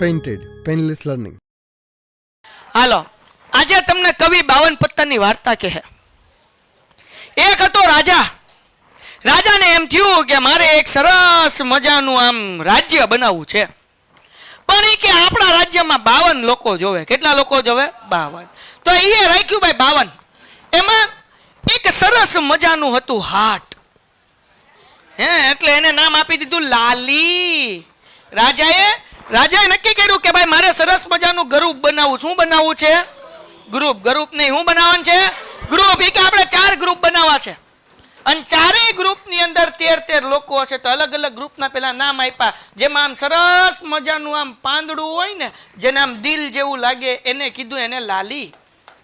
Painted painless learning. હાલો, આજે તમને કવિ 52 પત્તાની વાર્તા કહે. એક હતો રાજા. રાજાને એમ થયું કે મારે એક સરસ મજાનું આમ રાજ્ય બનાવવું છે, પણ એ કે આપણા રાજ્યમાં 52 લોકો જોવે. કેટલા લોકો જોવે? 52. તો એ રાખ્યું ભાઈ 52. એમાં એક સરસ મજાનું હતું હાટ. એટલે એને નામ આપી દીધું લાલી. રાજાએ નક્કી કર્યું કે ભાઈ મારે સરસ મજાનું ગ્રુપ બનાવવું. શું બનાવવું છે? ગ્રુપ. ગ્રુપ નહીં, શું બનાવવાનું છે? ગ્રુપ. એ કે આપણે 4 ગ્રુપ બનાવવા છે, અને 4 ગ્રુપની અંદર 13 લોકો હશે. તો અલગ અલગ ગ્રુપના પેલા નામ આપ્યા, જેમાં આમ સરસ મજાનું આમ પાંદડું હોય ને, જેને આમ દિલ જેવું લાગે, એને કીધું એને લાલી.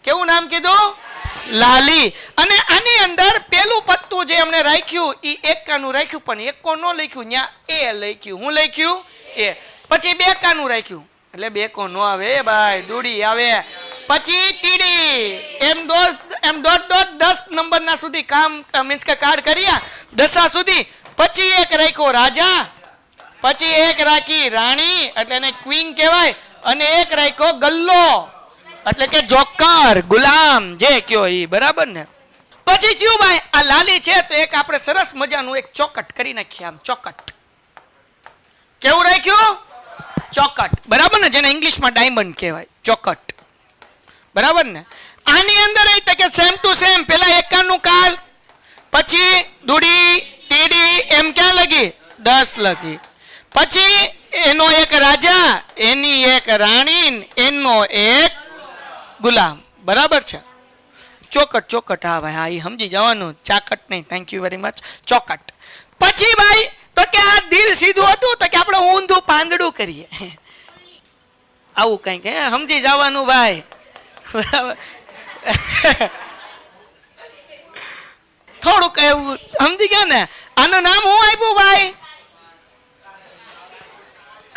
કેવું નામ કીધું? લાલી. અને આની અંદર પેલું પત્તું જે એમણે રાખ્યું એ એકાનું રાખ્યું, પણ એકો નો લખ્યું, ત્યાં એ લખ્યું. હું લખ્યું? એ. પછી 2 કાનું રાખ્યું, એટલે 2 કો નો આવે ભાઈ, દૂડી આવે. પછી તીડી. એમ ડોટ 10 નંબરના સુધી કામ મીન્સ કે કાર્ડ કર્યા, 10 સુધી. પછી એક રાખ્યો રાજા, પછી એક રાખી રાણી, એટલે એને ક્વીન કહેવાય, અને એક રાખ્યો ગલ્લો, એટલે કે જોકર, ગુલામ, જે કયો ઈ. બરાબર ને? પછી થયું ભાઈ આ લાલી છે તો એક આપણે સરસ મજાનું એક ચોકટ કરી નાખીએ. આમ ચોકટ. કેવું રાખ્યું? ચોકટ. બરાબર ને? જેને ઇંગ્લિશમાં ડાયમંડ કહેવાય, ચોકટ. બરાબર ને? આની અંદર એ કે સેમ ટુ સેમ પેલા એકાનું કાલ, પછી દૂડી તીડી એમ ક્યાં લગી? 10 લગી. પછી એનો એક રાજા, એની એક રાણી, એનો એક ગુલામ. બરાબર છે? ચોકટ. ચોકટ. હા ભાઈ, હા, એ સમજી જવાનું. ચાકટ નહીં. Thank you very much. ચોકટ. પછી ભાઈ તો કે આ દિલ સીધું હતું તો કે આપણે ઊંધું પાંદડું કરીએ. આવું કંઈક સમજી જવાનું ભાઈ. બરાબર? થોડુંક એવું સમજી ગયા ને? આનું નામ હું આપ્યું ભાઈ?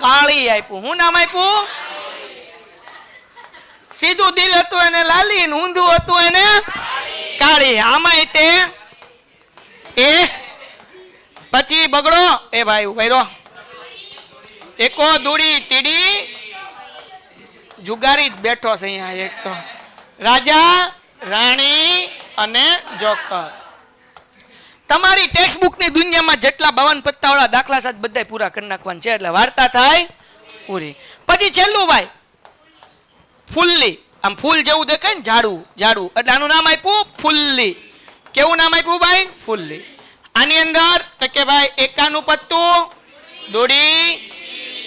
કાળી આપ્યું. હું નામ આપ્યું? સીધું દિલ હતું એને લાલી, ઊંધું હતું એને કાળી. આમાં તે એ પછી બગડો. એ ભાઈ ઉભો. એકો દૂડી તીડી જુગારી જ બેઠો છે અહીંયા. એક તો રાજા, રાણી અને જોકર. તમારી ટેક્સ્ટ બુકની દુનિયામાં જેટલા 52 પત્તાવાળા દાખલા સાથે બધા પૂરા કરી નાખવાના છે, એટલે વાર્તા થાય પૂરી. પછી છેલ્લું ભાઈ ફુલ્લી. આમ ફૂલ જેવું દેખાય ને, ઝાડું ઝાડું, એટલે આનું નામ આપ્યું ફુલ્લી. કેવું નામ આપ્યું ભાઈ? ફુલ્લી. આની અંદર તો કે ભાઈ એકાનું પત્તું, દોડી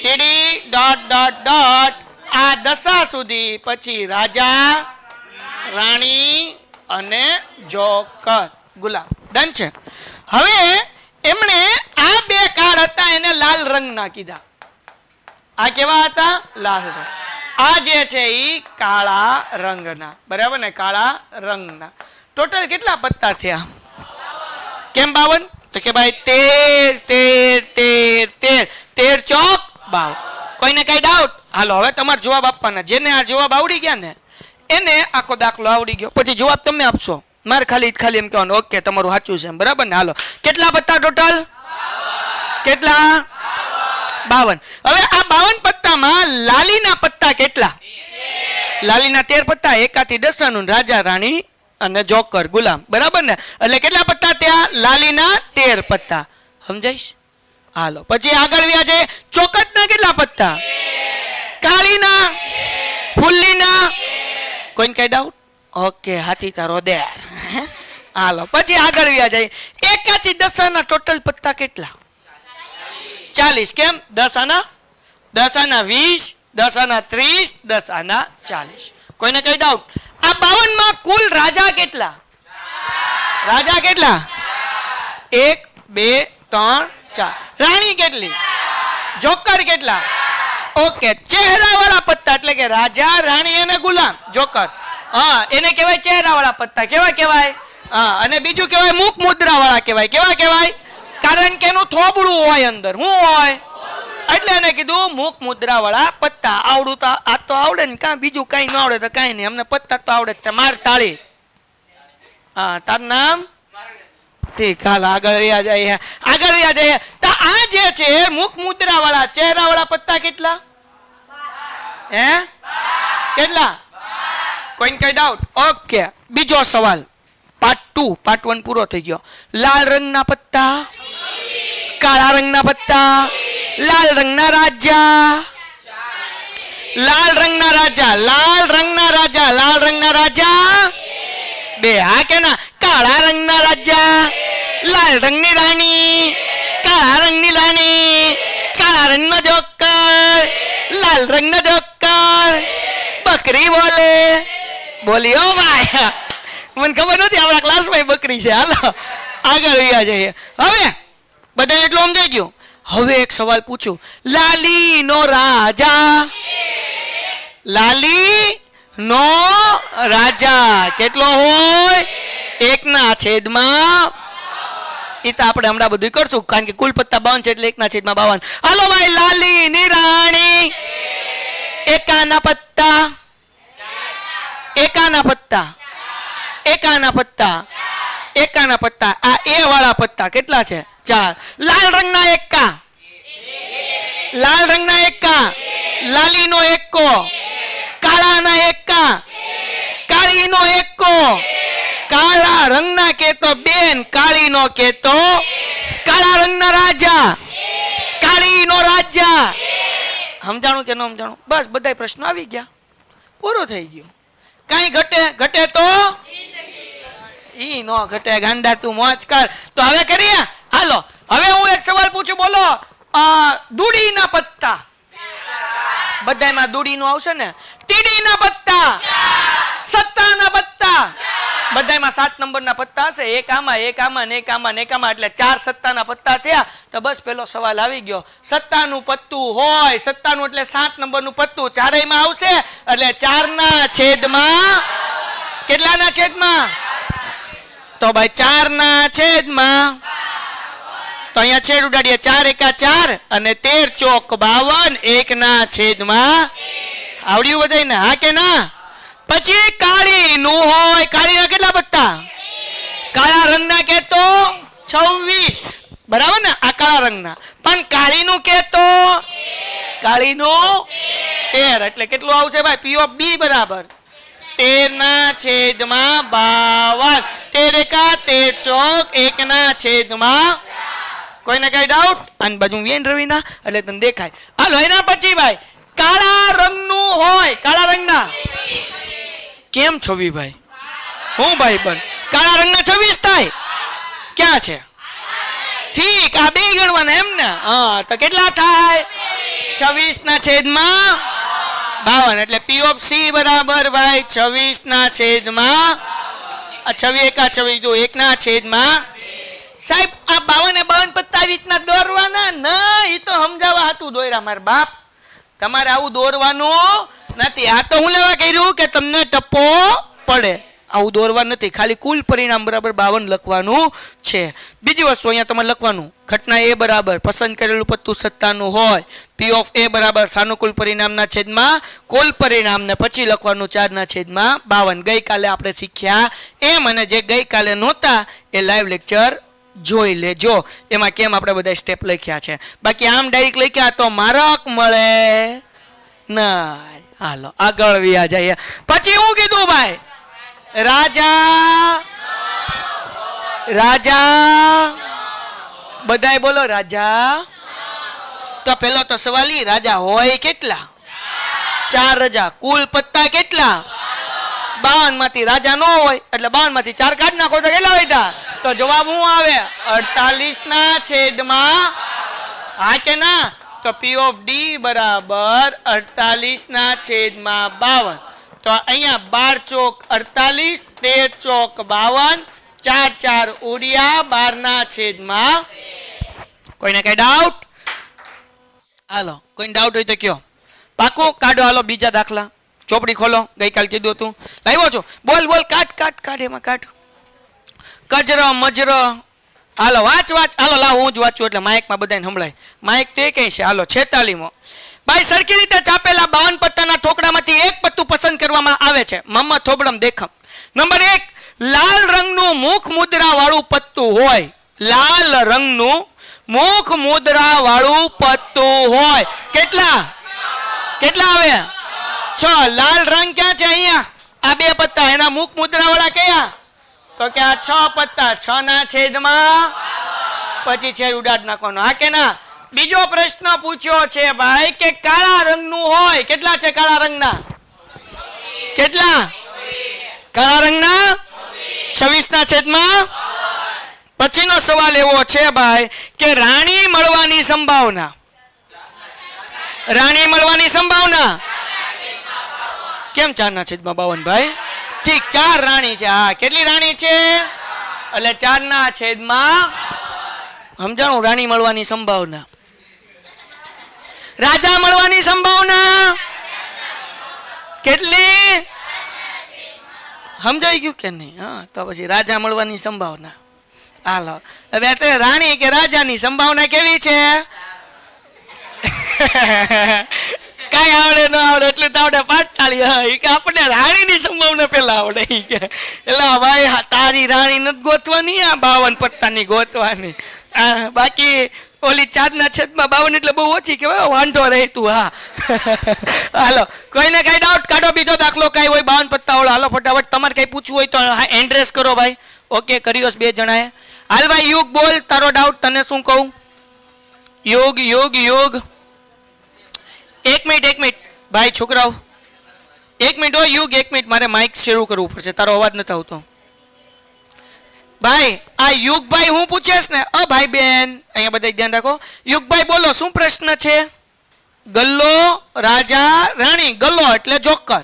તીડી ડોટ ડોટ ડોટ આ 10 સુધી, પછી રાજા, રાણી અને જોકર, ગુલામ. ડન છે? હવે એમણે આ 2 કાર્ડ હતા એને લાલ રંગના કીધા. આ કેવા હતા? લાલ રંગ. આ જે છે એ કાળા રંગના. બરાબર ને? કાળા રંગના. ટોટલ કેટલા પત્તા થયા? કેમ 52? તો કે ભાઈ 13 ચોક 52. કોઈને કઈ ડાઉટ? હાલો હવે તમારે જવાબ આપવાના. જેને આ જવાબ આવડી ગયા ને એને આખો દાખલો આવડી ગયો. પછી જવાબ તમે આપશો, મારે ખાલી એમ કહેવાનું ઓકે તમારું સાચું છે. બરાબર ને? હાલો, કેટલા પત્તા ટોટલ? કેટલા? 52. હવે આ 52 પત્તામાં લાલીના પત્તા કેટલા? લાલીના 13 પત્તા, એકાથી 10 રાજા, રાણી અને જોકર, ગુલામ. બરાબર ને? એટલે કેટલા પત્તા ત્યાં? લાલીના 13 પત્તા. સમજાઈશ? હાલો પછી આગળ વ્યા છે. ચોકટના કેટલા પત્તા? કાળીના, ફુલ્લીના. કોઈને કઈ ડાઉટ? ઓકે, હાથી તારો દેર. હાલો પછી આગળ વ્યા જાય. એકાથી 10 ટોટલ પત્તા કેટલા? 40. કેમ? 10 આના 20, 10 આના 30, 10 આના 40. કોઈને કઈ ડાઉટ? આ 52 માં કુલ રાજા કેટલા? રાજા કેટલા? 1, 2, 3, 4. રાણી કેટલી? જોકર કેટલા? ઓકે, ચહેરા વાળા પત્તા એટલે કે રાજા, રાણી અને ગુલામ, જોકર. હા, એને કહેવાય ચહેરા વાળા પત્તા. કેવા કહેવાય? હા, અને બીજું કહેવાય મુખ મુદ્રા વાળા કહેવાય. કેવા કહેવાય? કારણ કે એનું થોબડું હોય અંદર. શું હોય? એટલે એને કીધું મુખ મુદ્રા વાળા પત્તા. આવડું તો આ તો આવડે ને, કાં બીજું કઈ ન આવડે તો કઈ નહીં, અમને પત્તા તો આવડે. માર તાળી. હા, તારું નામ? ઠીક. હાલ આગળ રહ્યા જાય. આગળ રહ્યા જાય. તો આ જે છે મુખ મુદ્રા વાળા ચહેરા વાળા પત્તા કેટલા? હે કેટલા? કોઈને કઈ ડાઉટ? ઓકે, બીજો સવાલ, પાર્ટ 2. પાર્ટ 1 પૂરો થઈ ગયો. લાલ રંગના પત્તા, કાળા રંગના પત્તા, લાલ રંગના રાજા, લાલ રંગના રાજા, લાલ રંગના રાજા, લાલ રંગના રાજા બે. હા કે ના? કાળા રંગના રાજા, લાલ રંગની રાણી, કાળા રંગની રાણી, કાળા રંગનો જોકર, લાલ રંગનો જોકર. બકરી બોલે, બોલી ઓ ભાઈ, મને ખબર નથી આપણા ક્લાસમાં બકરી છે. હાલો આગળ રહ્યા જઈએ. હવે બધા એટલું સમજાઈ ગયું. હવે એક સવાલ પૂછું. લાલી નો રાજા, લાલી નો રાજા કેટલો હોય? 1/52. એ તો આપણે હમણાં બધું કરશું, કારણ કે કુલ પત્તા 52 છે એટલે 1/52. હાલો ભાઈ, લાલી ની રાણી, એકાના પત્તા, એકાના પત્તા, એકાના પત્તા, એકાના પત્તા. આ એ વાળા પત્તા કેટલા છે? 4. લાલ રંગના એકા, લાલ રંગના એકા, લાલીનો એકો, કાળાના એકા, કાળીનો એકો, કાળા રંગના કેતો બેન, કાળીનો કેતો કાળા રંગના રાજા, કાળીનો રાજા. સમજાણું કે ન સમજાણું? બસ બધા પ્રશ્નો આવી ગયા, પૂરું થઈ ગયું. કઈ ઘટે? ઘટે તો ઈ નો ઘટે, ગાંડા તું મોજ કર. તો હવે કરીએ. હાલો હવે હું એક સવાલ પૂછું, બોલો. દૂડીના પત્તા, બધામાં દૂડીનું આવશે ને. તીડીના પત્તા, સત્તાના પત્તા, બધામાં 7 નંબરના પત્તા હશે. એક આમાં, એક આમાં, ને એક આમાં, ને એક આમાં, એટલે 4 સત્તાના પત્તા થયા. તો બસ પેલો સવાલ આવી ગયો. સત્તાનું પત્તું હોય, સત્તાનું એટલે 7 નંબરનું પત્તું ચારેયમાં આવશે, એટલે 4ના છેદમાં કેટલાના છેદમાં? તો ભાઈ 4ના છેદમાં. તો અહીંયા છેદ ઉડાડીએ. 4 એકા 4 અને 13 ચોક 52, 1ના છેદમાં. આવડ્યું બધાને? હા કે ના? પછી કાળી નું હોય, કાળીના કેટલા પત્તા? કાળા રંગના કેતો 26, બરાબર ને? આ કાળા રંગના. પણ કાળીનું કેતો, કાળીનું 13, એટલે કેટલું આવશે ભાઈ? પી ઓફ બી બરાબર 13ના છેદમાં 52. 13 એકા 13 ચોક 1ના છેદમાં. કોઈને કઈ ડાઉટ? આની બાજુ વેન રવિના એટલે તને દેખાય. હાલો એના પછી ભાઈ કાળા રંગનું હોય, કાળા રંગના કેમ 26 ભાઈ? હું ભાઈ બન કાળા રંગના 26 થાય? ક્યાં છે? ઠીક, આ બે ગણવાના એમ ને? હા, તો કેટલા થાય? 26ના છેદમાં 52, એટલે પી ઓફ સી બરાબર ભાઈ 26ના છેદમાં. આ 26 એકા 26 જો 1ના છેદમાં. સાહેબ આ 52 ને 52 પત્તા આવી રીતના દોરવાના ના, એ તો સમજાવવા હતું દોર્યા મારા બાપ. તમારે આવું દોરવાનું નથી. આ તો હું લેવા કર્યું કે તમને ટપ્પો પડે. આવું દોરવા નથી, ખાલી કુલ પરિણામ બરાબર 52 લખવાનું છે. બીજી વસ્તુ અહીંયા તમારે લખવાનું, ઘટના એ બરાબર પસંદ કરેલું પત્તું સત્તાનું હોય, પી ઓફ એ બરાબર સાનુકૂળ પરિણામના છેદમાં કુલ પરિણામ, ને પછી લખવાનું 4ના છેદમાં 52. ગઈકાલે આપણે શીખ્યા એમ, અને જે ગઈકાલે નહોતા એ લાઈવ લેક્ચર જોઈ લેજો. એમાં કેમ આપણે બધા સ્ટેપ લખ્યા છે. બાકી આમ ડાયરેક્ટ લખ્યા તો માર્ક મળે ના. હાલો આગળ વ્યા જઈએ. પછી હું કીધું ભાઈ? રાજા, રાજા, બધાય બોલો રાજા. તો પેલો તો સવાલ ઈ, રાજા હોય કેટલા? 4 રાજા. કુલ પત્તા કેટલા? 52 માંથી રાજા નો હોય એટલે 52 માંથી 4 કાઢ નાખો તો કેટલા હોય? તો જવાબ શું આવે? 48ના છેદમાં. હા કે ના? તો પી ઓફ ડી બરાબર 48ના છેદમાં 52. તો અહીંયા 12 ચોક 48, 13 ચોક 52, 4 4 ઉડિયા 12ના છેદમાં. કોઈને કઈ ડાઉટ? હાલો કોઈને ડાઉટ હોય તો કયો. પાકું કાઢો. હાલો બીજા દાખલા, ચોપડી ખોલો. ગઈકાલ કીધું હતું લાવ્યો છો? બોલ બોલ, કાઢ એમાં કાઢ. કજર મજર. હાલો વાંચ. હાલો લાવ હું જ વાંચું એટલે માઇકમાં બધાને સંભળાય. માઇક તો એ કઈ છે. હાલો 46મો. ભાઈ સરખી રીતે ચાપેલા 52 પત્તાના થોકડામાંથી એક પત્તું પસંદ કરવામાં આવે છે. મમ્મા થોબડમ દેખમ. નંબર 1, લાલ રંગનું મુખ મુદ્રા વાળું પત્તું હોય. લાલ રંગનું મુખ મુદ્રા વાળું પત્તું હોય. કેટલા આવે? છ. લાલ રંગ ક્યાં છે? અહીંયા આ બે પત્તા, એના મુખ મુદ્રા વાળા કયા? તો કે આ 6 પત્તા, 6 ના છેદમાં પછી છે ઉડાડ નાખવાનો. હા કે ના? બીજો પ્રશ્ન પૂછ્યો છે ભાઈ કે કાળા રંગનું હોય, કેટલા છે કાળા રંગના? કેટલા? કાળા રંગના 26 ના છેદમાં. પછીનો સવાલ એવો છે ભાઈ કે રાણી મળવાની સંભાવના, રાણી મળવાની સંભાવના કેમ 4 ના છેદમાં 52 ભાઈ? ઠીક, 4 રાણી છે. હા, કેટલી રાણી છે? એટલે 4 ના છેદમાં સમજાણું. રાણી મળવાની સંભાવના. રાજા મળવાની સંભાવના કેટલી? સમજાઈ ગયું કે નહીં? હા, તો પછી રાજા મળવાની સંભાવના. હાલો, હવે રાણી કે રાજાની સંભાવના કેવી છે? કઈ આવડે ન આવડે એટલું તો આવડે 5 તાળી. કે આપણે રાણીની સંભાવના પેલા આવડે. એટલે ભાઈ તારી રાણી નથી ગોતવાની, આ 52 પત્તાની ગોતવાની. બાકી ઓલી 4 ના છેદમાં 52 એટલે બહુ ઓછી કહેવાય. વાંધો રહી તું. હા, હાલો, કોઈને કઈ ડાઉટ કાઢો, બીજો દાખલો કઈ હોય 52 પત્તા વાળો. હાલો ફટાફટ, તમારે કઈ પૂછવું હોય તો એન્ડ્રેસ કરો ભાઈ. ઓકે, કર્યો 2 જણાએ. હાલ ભાઈ યુગ બોલ, તારો ડાઉટ તને શું કહું? યુગ યુગ યુગ, 1 મિનિટ ભાઈ છોકરાઓ, 1 મિનિટ હો યુગ, 1 મિનિટ, મારે માઇક શરૂ કરવું પડશે, તારો અવાજ નથી આવતો. ભાઈ આ યુગભાઈ હું પૂછેશ ને? ભાઈ બેન અહીંયા બધા ધ્યાન રાખો. યુગભાઈ બોલો, શું પ્રશ્ન છે? ગલ્લો, રાજા, રાણી. ગલ્લો એટલે જોકર.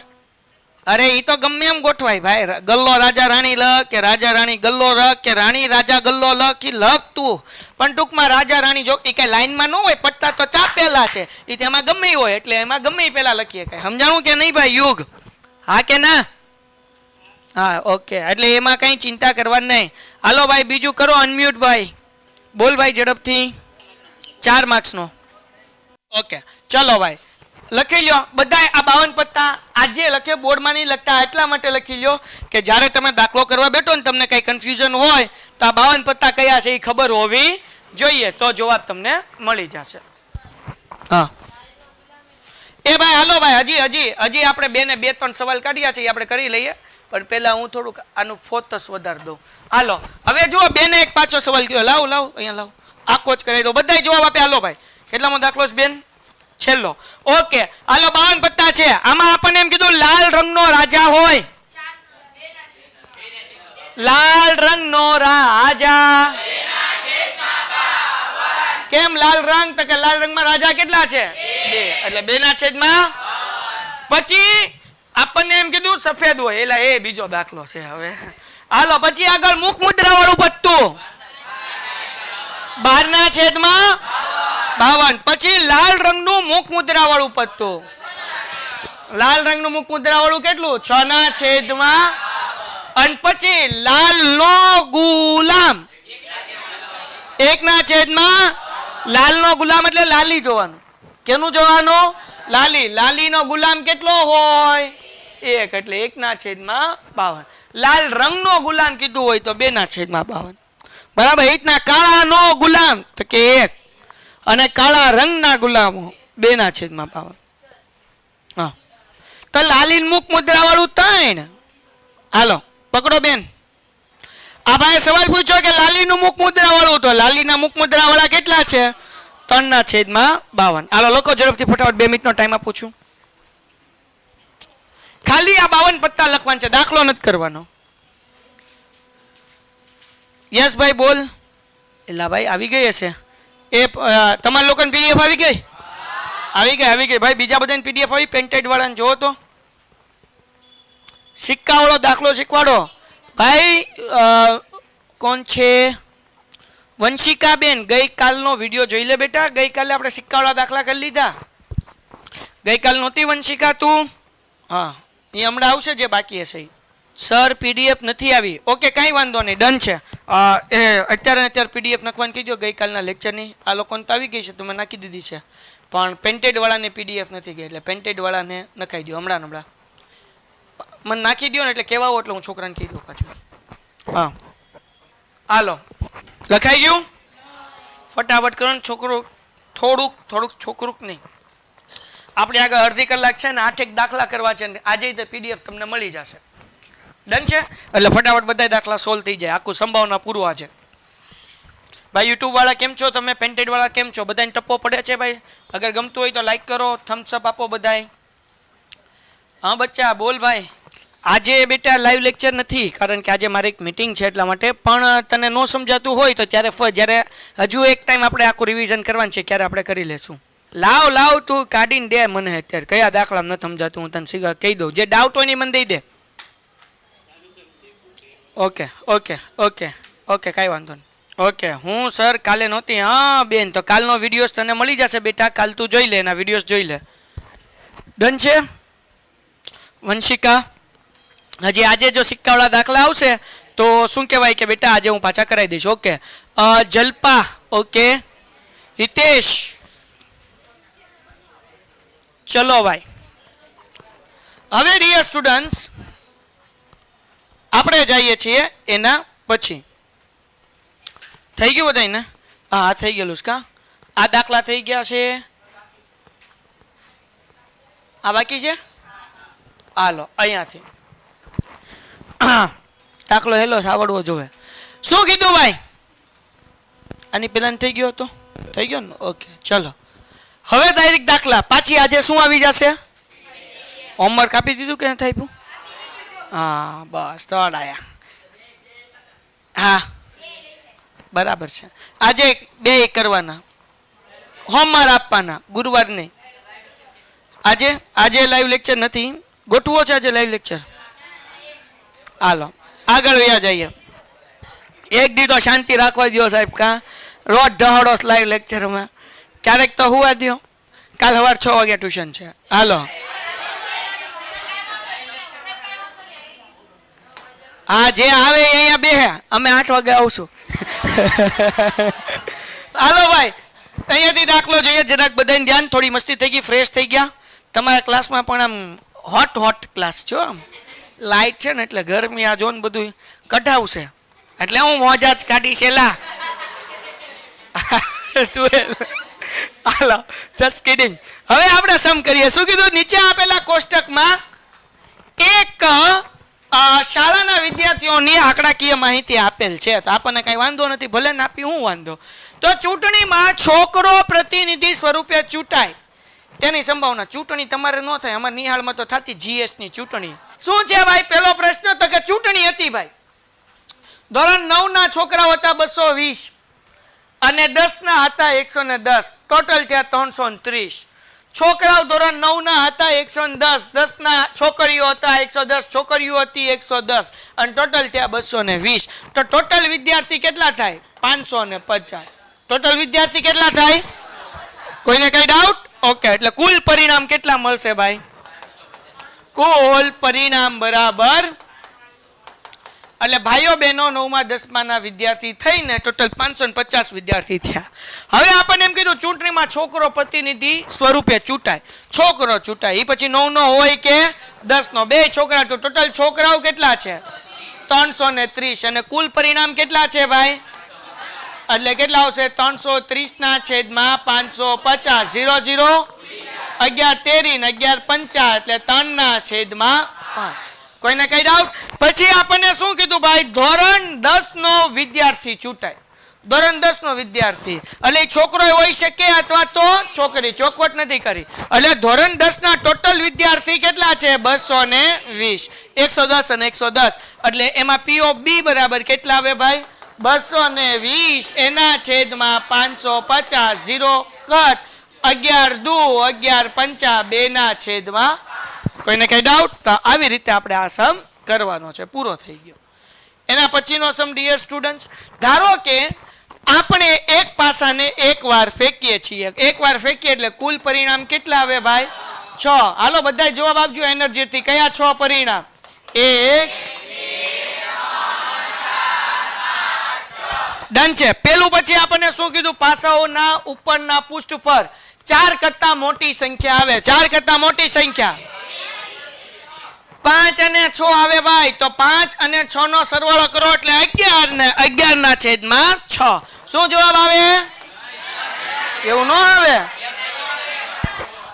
અરે ઈ તો ગમે એમ ગોઠવાય ભાઈ. ગલ્લો રાજા રાણી લખ, કે રાજા રાણી ગલ્લો લખ, કે રાણી રાજા ગલ્લો લખ, ઈ લખ તું. પણ ટૂંકમાં રાજા રાણી જો ઈ કઈ લાઈનમાં ન હોય, પટ્ટા તો ચાપેલા છે, ઈ તેમાં ગમે હોય એટલે એમાં ગમે પેલા લખીએ. કઈ સમજાણું કે નહીં ભાઈ યુગ? હા કે ના? હા, ઓકે, એટલે એમાં કઈ ચિંતા કરવાની નહીં. હાલો ભાઈ બીજું કરો, અનમ્યુટ ભાઈ. બોલ ભાઈ ઝડપથી. 4 માર્ક્સનો. ઓકે, ચલો ભાઈ લખી લ્યો બધા. આ 52 પત્તા આજે લખે, બોર્ડમાં નહીં લખતા, એટલા માટે લખી લ્યો કે જ્યારે તમે દાખલો કરવા બેઠો ને તમને કઈ કન્ફ્યુઝન હોય તો આ 52 પત્તા કયા છે એ ખબર હોવી જોઈએ, તો જવાબ તમને મળી જશે. હા એ ભાઈ હાલો ભાઈ, હજી આપણે 2 ને 2-3 સવાલ કાઢ્યા છે, આપણે કરી લઈએ. પણ પહેલા હું થોડુંક આનું ફોકસ વધારી દઉં. હાલો હવે જુઓ, 2 ને 1 પાછો સવાલ કયો. લાવ અહીંયા લાવ, આખો જ કરાવી દો, બધા જવાબ આપે. હાલો ભાઈ, કેટલામો દાખલો છે બેન? છેલ્લો. ઓકે, હાલો 52 પત્તા છે. આમાં આપણને એમ કીધું લાલ રંગનો રાજા હોય. લાલ રંગનો રાજા. કેમ લાલ રંગ? તો કે લાલ રંગમાં રાજા કેટલા છે? 2, એટલે 2 ના છેદમાં. પછી આપણને એમ કીધું સફેદ હોય, એટલે એ બીજો દાખલો છે. હવે હાલો પછી આગળ મુખ મુદ્રા વાળું પત્તું 12 ના છેદમાં 52. પછી લાલ રંગનું મુખ મુદ્રા વાળું પત્તું. લાલ રંગનું મુખ મુદ્રા વાળું કેટલું? 6 ના છેદમાં. અને પછી લાલ નો ગુલામ 1 ના છેદમાં. લાલ નો ગુલામ એટલે લાલી જોવાનું. કેનું જોવાનું? લાલી. લાલી નો ગુલામ કેટલો હોય? 1, એટલે 1 ના છેદમાં 52. લાલ રંગનો ગુલામ કીધું હોય તો 2 ના છેદમાં 52. બરાબર. એ રીતના કાળા નો ગુલામ તો કે 1, અને કાળા રંગના ગુલામો 2 ના છેદમાં 52. હા, તો લાલી મુખ મુદ્રા વાળું 3. હાલો પકડો બેન. આ ભાઈ સવાલ પૂછ્યો કે લાલીનું મુખ મુદ્રા વાળું, તો લાલીના મુખ મુદ્રા વાળા કેટલા છે? 3 ના છેદમાં 52. હાલો લોકો ઝડપથી ફટાફટ 2 મિનિટનો ટાઈમ આપું છું. ખાલી આ 52 પત્તા લખવાના છે, દાખલો નથી કરવાનો. યસ ભાઈ બોલ. એલા ભાઈ આવી ગઈ હશે. એ તમારા લોકોને પીડીએફ આવી ગઈ? આવી ગઈ ભાઈ. બીજા બધાને પીડીએફ આવી? પેન્ટેડ વાળાને જોવો તો. સિક્કા વાળો દાખલો શીખવાડો ભાઈ. કોણ છે? વંશિકા બેન, ગઈકાલનો વિડીયો જોઈ લે બેટા. ગઈકાલે આપણે સિક્કા વાળા દાખલા કરી લીધા. ગઈકાલ નહોતી વંશિકા તું? હા, એ હમણાં આવશે જે બાકી હશે. સર પીડીએફ નથી આવી. ઓકે કાંઈ વાંધો નહીં, ડન છે. અત્યારે પીડીએફ નાખવાની કીધો ગઈકાલના લેક્ચરની. આ લોકોને તો આવી ગઈ છે, તમે નાખી દીધી છે, પણ પેન્ટેડ વાળાને પીડીએફ નથી ગઈ, એટલે પેન્ટેડ વાળાને નખાઈ દો હમણાં. મને નાખી દો ને એટલે કહેવા એટલે હું છોકરાને કહી દઉં પાછું. હા હાલો લખાઈ ગયું? ફટાફટ કરો ને છોકરું. થોડુંક છોકરું નહીં. આપણે આગળ અડધી કલાક છે ને 8 દાખલા કરવા છે ને આજે તે PDF તમને મળી જશે. ડન છે? એટલે ફટાફટ બધા દાખલા સોલ્વ થઈ જાય. આખું સંભાવના પૂરવા છે. ભાઈ YouTube વાળા કેમ છો તમે? પેન્ટેડ વાળા કેમ છો? બધાને ટપ્પો પડે છે ભાઈ? અગર ગમતું હોય તો લાઈક કરો, થમ્સ અપ આપો બધાય. હા બચ્ચા બોલ ભાઈ. આજે બેટા લાઈવ લેક્ચર નથી કારણ કે આજે મારી એક મીટિંગ છે એટલા માટે. પણ તને ન સમજાતું હોય તો ત્યારે જ્યારે હજુ એક ટાઈમ આપણે આખું રિવિઝન કરવાનું છે ત્યારે આપણે કરી લેશું. લાવ તું કાઢીને દે મને અત્યારે કયા દાખલામાં નથી સમજાતું હું તને સીધા કહી દઉં. જે ડાઉટ હોય ને મને દઈ દે. ઓકે કાંઈ વાંધો નહીં. ઓકે હું સર કાલે નહોતી. હા બેન તો કાલનો વિડીયોઝ તને મળી જશે બેટા. કાલ તું જોઈ લે, એના વિડીયોઝ જોઈ લે. ડન છે? વંશિકા હજી આજે જો સિક્કાવાળા દાખલા આવશે તો શું કહેવાય કે બેટા આજે હું પાછા કરાવી દઈશ. ઓકે જલ્પા, ઓકે હિતેશ, ચલો ભાઈ. હવે ડિયર સ્ટુડન્ટ્સ આપણે જઈએ છીએ એના પછી. થઈ ગયું બધાય ને? હા થઈ ગયેલું છે કા? આ દાખલા થઈ ગયા છે. આ બાકી છે? હાલો અહીંયાથી દાખલો હેલો આવડવો જોવે. શું કીધું ભાઈ? આની પેલા થઈ ગયો હતો? થઈ ગયો ને? ઓકે ચલો હવે ડાયરેક્ટ દાખલા. પાછી આજે શું આવી જશે? હોમવર્ક આપી દીધું કે નથી આપ્યું? હા બસ તોડાયા. હા બરાબર છે. આજે 2 કરવાના, હોમવર્ક આપવાના, ગુરુવાર નહીં. આજે લાઈવ લેક્ચર નથી. ગોઠવો છે આજે લાઈવ લેક્ચર? હાલો આગળ વયા જઈએ. એક દી તો શાંતિ રાખવા દો સાહેબ. કાં રોજ ઢહડો લાઈવ લેક્ચરમાં? ક્યારેક તો હુવા દો. કાલ સવાર 6 વાગે ટ્યુશન છે. હાલો હા જે આવે અહીંયા બેહે, અમે 8 વાગે આવશું. હાલો ભાઈ અહીંયાથી દાખલો જોઈએ. જરાક બધાને ધ્યાન. થોડી મસ્તી થઈ ગઈ, ફ્રેશ થઈ ગયા. તમારા ક્લાસમાં પણ આમ હોટ ક્લાસ છો. આમ લાઈટ છે ને એટલે ગરમી આ જોન બધું કઢાવશે એટલે હું મોજા જ કાઢી છેલા. હાલો જસ્ટ કિડિંગ. હવે આપણે સમ કરીએ. શું કીધું? નીચે આપેલા કોષ્ટકમાં એક શાળાના વિદ્યાર્થીઓની આંકડાકીય માહિતી આપેલ છે. તો આપણને કઈ વાંધો નથી, ભલે ને આપી હું વાંધો. તો ચૂંટણીમાં છોકરો પ્રતિનિધિ સ્વરૂપે ચૂંટાય તેની સંભાવના. ચૂંટણી તમારે ન થાય, અમારે નિહાળમાં તો થતી GS ની ચૂંટણી. શું છે ભાઈ પહેલો પ્રશ્ન? તો કે ચૂંટણી હતી ભાઈ. ધોરણ 9 ના છોકરાઓ હતા 220 અને 10 ના હતા 110. ટોટલ થયા 330 છોકરાઓ. ધોરણ 9 ના હતા 110, 10 ના છોકરીઓ હતા 110, છોકરીઓ હતી 110 અને ટોટલ થયા 220. તો ટોટલ વિદ્યાર્થી કેટલા થાય? 550. ટોટલ વિદ્યાર્થી કેટલા થાય? કોઈને કઈ ડાઉટ? ઓકે એટલે કુલ પરિણામ કેટલા મળશે ભાઈ? કુલ પરિણામ બરાબર એટલે ભાઈઓ બહેનો 9મા 10મા ના વિદ્યાર્થી થઈને ટોટલ 550 વિદ્યાર્થી થયા. હવે આપણને એમ કીધું ચૂંટણીમાં છોકરો પ્રતિનિધિ સ્વરૂપે ચૂંટાય. છોકરો ચૂંટાય એ પછી 9 નો હોય કે 10 નો? 2 છોકરા. તો ટોટલ છોકરાઓ કેટલા છે? 330 અને કુલ પરિણામ કેટલા છે ભાઈ? એટલે કેટલા આવશે? 330 ના છેદમાં 550. 0 0 11 13 11 50 એટલે 3 ના છેદમાં 5. કોઈને કઈ ડાઉટ? પછી આપણને શું કીધું ભાઈ? ધોરણ 10 નો વિદ્યાર્થી ચૂંટાય. ધોરણ 10 નો વિદ્યાર્થી એટલે છોકરો હોઈ શકે અથવા તો છોકરી. ચોખવટ નથી કરી. એટલે ધોરણ 10 ના ટોટલ વિદ્યાર્થી કેટલા છે? 220. 110 અને 110 એટલે એમાં POB બરાબર કેટલા આવે ભાઈ? 220 એના છેદમાં 550. 0 કટ 11 દુ 11 પંચા 2 ના છેદમાં. કોઈને કઈ ડાઉટ? તો આવી રીતે આપણે આ સમ કરવાનો છે. પૂરો થઈ ગયો. એના પછીનો સમ ડિયર સ્ટુડન્ટ્સ, ધારો કે આપણે એક પાસાને એકવાર ફેંકીએ છીએ. એકવાર ફેંકીએ એટલે કુલ પરિણામ કેટલા આવે ભાઈ? 6. હાલો બધા જવાબ આપજો એનર્જીથી. કયા 6 પરિણામ? 1 ડન છે. પેલું પછી આપણને શું કીધું? પાસાઓના ઉપરના પૃષ્ઠ પર 4 કરતા મોટી સંખ્યા આવે. 4 કરતા મોટી સંખ્યા 5 અને 6 આવે ભાઈ. તો 5 અને 6 નો સરવાળો કરો એટલે 11 ને 11 ના છેદમાં 6. શું જવાબ આવે? એવું ન આવે?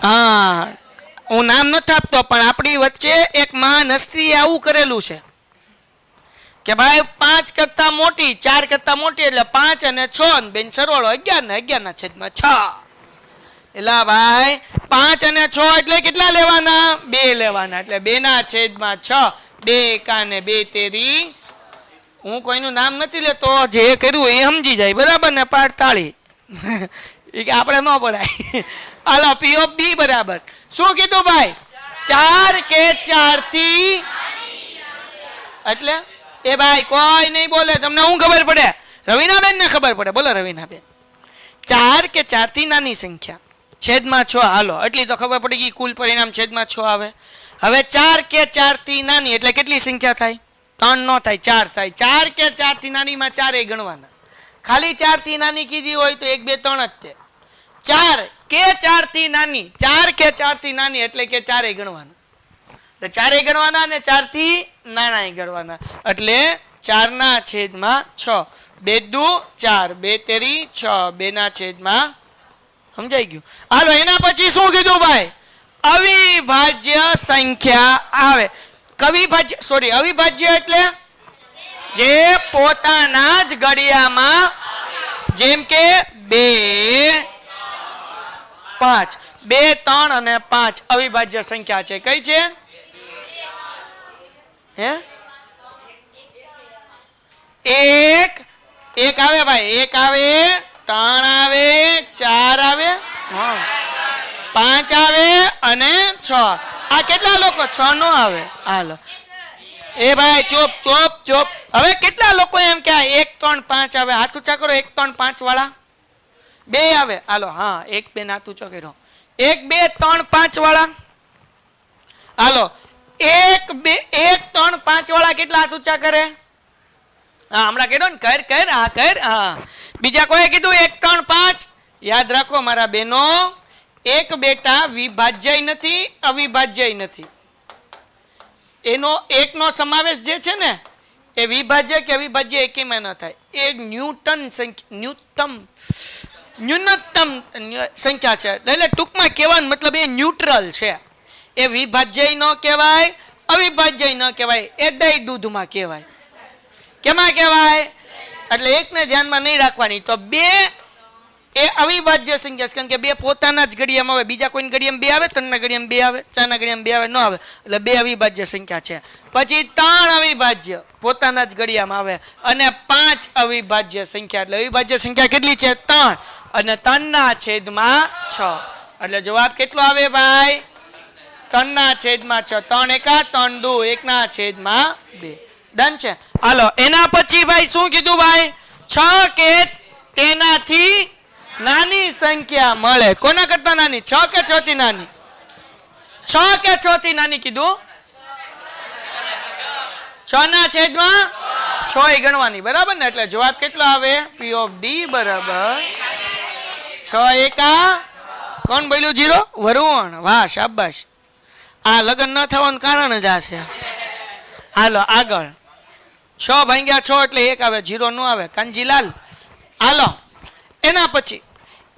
હા, હું નામ નથી આપતો, પણ આપણી વચ્ચે એક મહાન હસ્તીએ આવું કરેલું છે કે ભાઈ 5 કરતા મોટી, 4 કરતા મોટી એટલે 5 અને 6 બેન સરવાળો 11 ને 11/6. એલા ભાઈ 5 અને 6 એટલે કેટલા લેવાના? 2 લેવાના. એટલે 2/6. 2 એકા ને 2 તેરી. હું કોઈનું નામ નથી લેતો, જે કર્યું એ સમજી જાય, બરાબર ને? પાડતાળી એ કે આપણે ન પડાય. હાલો, પી ઓફ બી બરાબર શું કીધું ભાઈ? 4 કે 4 થી એટલે એ ભાઈ કોઈ નહીં બોલે, તમને હું ખબર પડે? રવીનાબેન ને ખબર પડે. બોલો રવીનાબેન. 4 કે 4 થી નાની સંખ્યા છેદમાં 6. હાલો, એટલી તો ખબર પડી ગઈ. કુલ પરિણામ છેદમાં 6 આવે. હવે 4 કે 4 થી નાની એટલે કેટલી સંખ્યા થાય? 3 નો થાય, 4 થાય. 4 કે 4 થી નાની માં 4 ગણવાના. ખાલી 4 થી નાની કીધી હોય તો 1 2 3 જ તે. 4 કે 4 થી નાની, 4 કે 4 થી નાની એટલે કે 4 ગણવાના. તો 4 ગણવાના અને 4 થી નાના ગણવાના. એટલે 4/6. 2 દુ 4, 2 તેરી 6, 2/6. સમજાઈ ગયું? હાલો, એના પછી શું કીધું ભાઈ? અવિભાજ્ય સંખ્યા આવે. અવિભાજ્ય એટલે જે પોતાના જ ઘડિયામાં, જેમ કે 2 5, 2 3 અને 5 અવિભાજ્ય સંખ્યા છે. કઈ છે? હે, 1 આવે ભાઈ, 1 આવે, 3 આવે, 4 આવે, 5 આવે અને 6. આ કેટલા લોકો? 6 નો આવે. હાલો એ ભાઈ ચોપ ચોપ ચોપ. હવે કેટલા લોકો એમ કે 1 3 5 આવે? હાથ ઊંચા કરો. 1 3 5 વાળા 2 આવે. હાલો, હા, 1 2 હાથ ઊંચો કર્યો. 1 2 3 5 વાળા. હાલો, 1 2 1 3 5 વાળા કેટલા હાથ ઊંચા કરે? હા, હમણાં કીધું ને, કર કર, હા કર, હા. બીજા કોઈ કીધું 1 3 5? યાદ રાખો મારા બહેનો, એક બેટા વિભાજ્ય નથી, અવિભાજ્ય નથી. એનો એકનો સમાવેશ જે છે ને એ વિભાજ્ય કે અવિભાજ્ય એકેમાં ન થાય. એ ન્યૂનતમ સંખ્યા છે. એટલે ટૂંકમાં કહેવાનો મતલબ એ ન્યુટ્રલ છે. એ વિભાજ્ય ન કહેવાય, અવિભાજ્ય ન કહેવાય, એ દહીં દૂધમાં કહેવાય. કેમાં કહેવાય? એટલે એકને ધ્યાનમાં નહીં રાખવાની. તો 2 એ અવિભાજ્ય સંખ્યા છે, કારણ કે 2 પોતાના જ ઘડિયામાં આવે. બીજા કોઈની ઘડિયામાં 2 આવે, 3 ના ઘડિયામાં 2 આવે, 4 ના ઘડિયામાં 2 આવે, ન આવે. એટલે 2 અવિભાજ્ય સંખ્યા છે. પછી 3 અવિભાજ્ય પોતાના જ ઘડિયામાં આવે અને 5 અવિભાજ્ય સંખ્યા. એટલે અવિભાજ્ય સંખ્યા કેટલી છે? 3 અને 3/6. એટલે જવાબ કેટલો આવે ભાઈ? 3/6. 3 એકા 3 દુ 1/2. ડન છે. હાલો, એના પછી ભાઈ શું કીધું ભાઈ? 6 કે તેનાથી નાની સંખ્યા મળે. કોના કરતા નાની? 6 કે 6 થી નાની? 6 કે 6 થી નાની કીધું? 6/6 ગણવાની, બરાબર ને? એટલે જવાબ કેટલો આવે? પી ઓફ ડી બરાબર 6 એકા કોણ બોલ્યું? 0. વરુણ, વાહ, શાબાશ. આ લગ્ન ન થવાનું કારણ જ આ છે. હાલો આગળ. 6/6 એટલે 1 આવે, 0 ન આવે. કાનજીલાલ. હાલો, એના પછી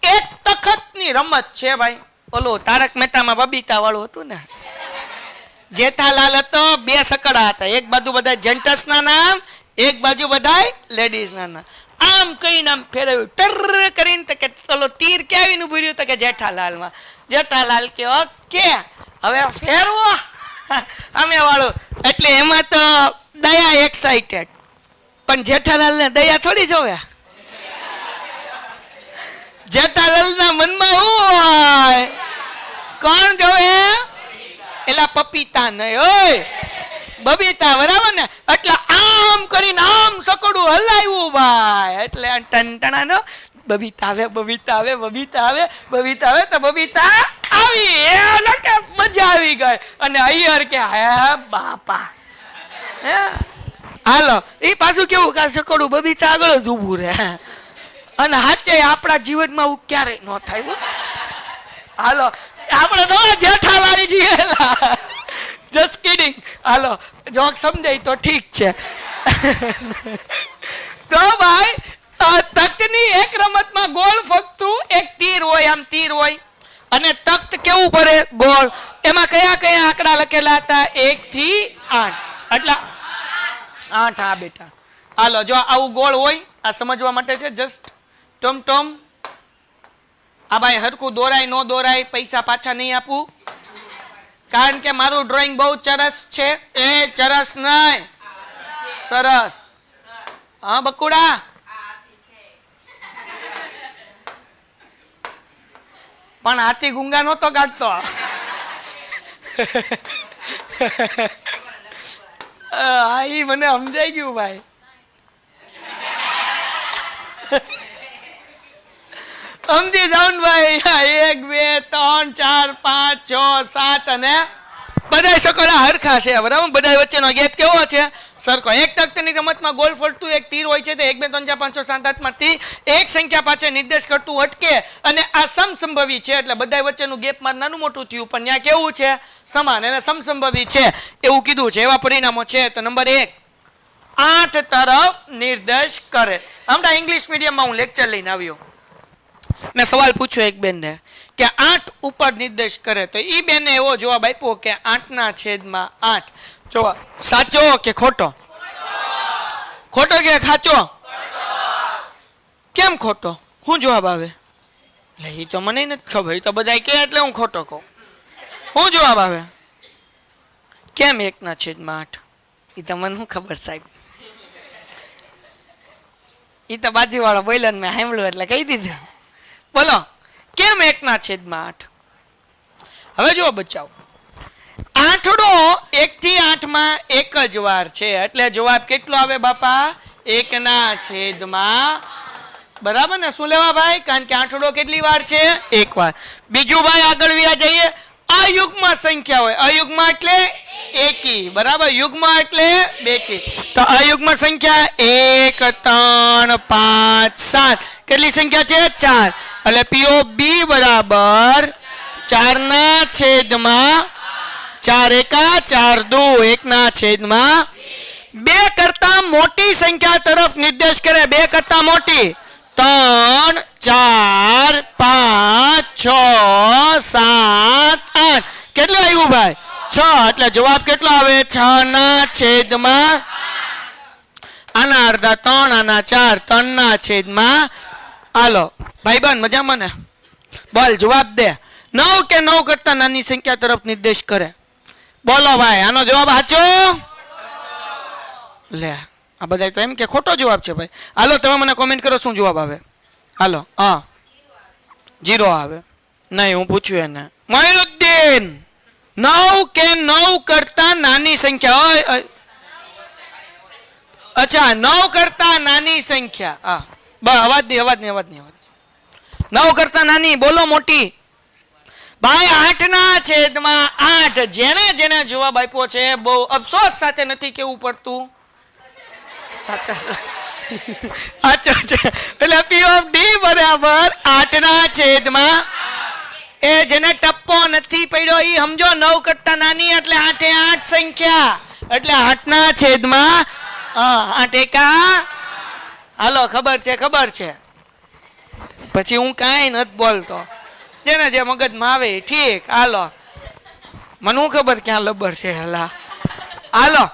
એક તખતની રમત છે ભાઈ. ઓલું તારક મહેતામાં બબીતા વાળું હતું ને, જેઠાલાલ હતો, 2 સકડા હતા. એક બાજુ બધા જેન્ટસ ના નામ, એક બાજુ બધા લેડીઝ ના નામ. આમ કઈ નામ ફેરવ્યું, ટર કરીને તો કે ઓલો તીર ક્યાં ઉભું રહ્યું? તો કે જેઠાલાલમાં. જેઠાલાલ કે ઓકે, હવે ફેરવો અમે વાળું. એટલે એમાં તો દયા એક્સાઇટેડ, પણ જેઠાલાલ ને દયા થોડી જોવે. જેઠાલાલ ના મનમાં હોય કોણ જોવે? એલા પપીતા નહીં, ઓય બબીતા, બરાબર ને? એટલે આમ કરીને આમ સકડું હલાવ્યું ભાઈ. એટલે ટનટણાનો બબીતા આવે, બબીતા આવે, બબીતા આવે, બબીતા આવે. તો બબીતા આવી, એટલે કે મજા આવી ગઈ. અને અય્યર કે હે બાપા, હે હાલો. એ પાછું કેવું કે સકડું બબીતા આગળ જ ઊભું રહે. અને હાચે આપણા જીવનમાં આવું ક્યારેય ન થાય. હાલો, આપણે તો જેઠાલાલ જીએલા, જસ્ટ કિડિંગ. હાલો, જોક સમજાય તો ઠીક છે. તો ભાઈ તકની એક રમતમાં ગોળ ફરતું એક તીર હોય, આમ તીર હોય. અને તખ્ત કેવું પડે? ગોળ. એમાં કયા કયા આંકડા લખેલા હતા? 1 થી 8. એટલે 8. હા બેટા, હાલો જો આવું ગોળ હોય, આ સમજવા માટે છે. જસ્ટ ટમ આ ભાઈ હરખું દોરાય ન દોરાય, પૈસા પાછા નહીં આપું, કારણ કે મારું ડ્રોઈંગ બહુ ચરસ છે. એ ચરસ નહીં, સરસ. હા બકુડા, પણ હાથી ગુંગા નહોતો કાઢતો. હા ઈ મને સમજાઈ ગયું ભાઈ. સમજી જાવ ને ભાઈ. 1 2 3 4 5 6 7 અને બધા સકડા હરખા છે, બરાબર. બધા વચ્ચેનો ગેપ કેવો છે? સરખો. એક તખ્તની રમતમાં ગોલ ફરતું એક તીર હોય છે, તે 1 2 3 4 5 6 7 8 માંથી એક સંખ્યા પાછળ નિર્દેશ કરતું અટકે, અને આ સમસંભવી છે. એટલે બધા વચ્ચેનું ગેપ માં નાનું મોટું થયું, પણ ત્યાં કેવું છે? સમાન. એને સમસંભવી છે એવું કીધું છે. એવા પરિણામો છે. તો નંબર 1, 8 તરફ નિર્દેશ કરે. હમણાં ઇંગ્લિશ મીડિયમમાં હું લેક્ચર લઈને આવ્યો, મેં સવાલ પૂછ્યો એક બેનને કે 8 ઉપર નિર્દેશ કરે, તો ઈ બેને એવો જવાબ આપ્યો કે 8/8. જો સાચો કે ખોટો? ખોટો કે સાચો? કેમ ખોટો? શું જવાબ આવે? એ તો મને નથી ખબર, એ તો બધા કે એટલે હું ખોટો કહું. શું જવાબ આવે? કેમ 1/8? એ તો મને શું ખબર સાહેબ, એ તો બાજુવાળો બોલ્યો ને મેં સાંભળ્યું એટલે કહી દીધું. બોલો કેમ 1/8? હવે જો બચાવ, આઠડો 1 થી 8 માં એક જ વાર છે, એટલે જવાબ કેટલો આવે બાપા? 1/8. બરાબર ને? શું લેવા ભાઈ? કારણ કે આઠડો કેટલી વાર છે? એક વાર. બીજું ભાઈ આગળ વ્યા જઈએ. અયુગ્મ સંખ્યા હોય, અયુગ્મ એટલે એકી, બરાબર. યુગ્મ એટલે બેકી. તો અયુગ્મ સંખ્યા 1 3 5 7 કેટલી સંખ્યા છે? 4. એટલે POB બરાબર 4/4. 4 એકા 4 દુ 1/2. 2 કરતા મોટી સંખ્યા તરફ નિર્દેશ કરે. 2 કરતા મોટી 3 4 5 6 7 8. કેટલું આવ્યું ભાઈ? 6. એટલે જવાબ કેટલો આવે? 6/8. આના અડધા 3, આના 4, 3/8. હાલો ભાઈબંધ મજામાં ને? બોલ જવાબ દે. 9 કે 9 કરતા નાની સંખ્યા તરફ નિર્દેશ કરે? બોલો ભાઈ, આનો જવાબ સાચો? લે, આ બધા તો એમ કે ખોટો જવાબ છે ભાઈ. હાલો તમે મને કોમેન્ટ કરો શું જવાબ આવે. હાલો. હા 0 આવે. નહીં, હું પૂછ્યું એને. મયુરુદ્દીન, 9 કે 9 કરતા નાની સંખ્યા? અચ્છા, 9 કરતા નાની સંખ્યા. હા અવાજ નહીં. 9 કરતા નાની, બોલો મોટી. ભાઈ 8/8. જેને જવાબ આપ્યો છે બહુ અફસોસ સાથે નથી કેવું પડતું, સાચો છે. એટલે POD બરાબર 8/8. એ જેને ટપ્પો નથી પડ્યો એ સમજો, 9 કરતા નાની એટલે 8/8 સંખ્યા, એટલે 8/8. 8 એકા. હાલો ખબર છે. પછી હું કાંઈ નથી બોલતો, જેને જે મગજમાં આવે ઠીક. હાલો, મને હું ખબર ક્યાં લબર છે. હાલો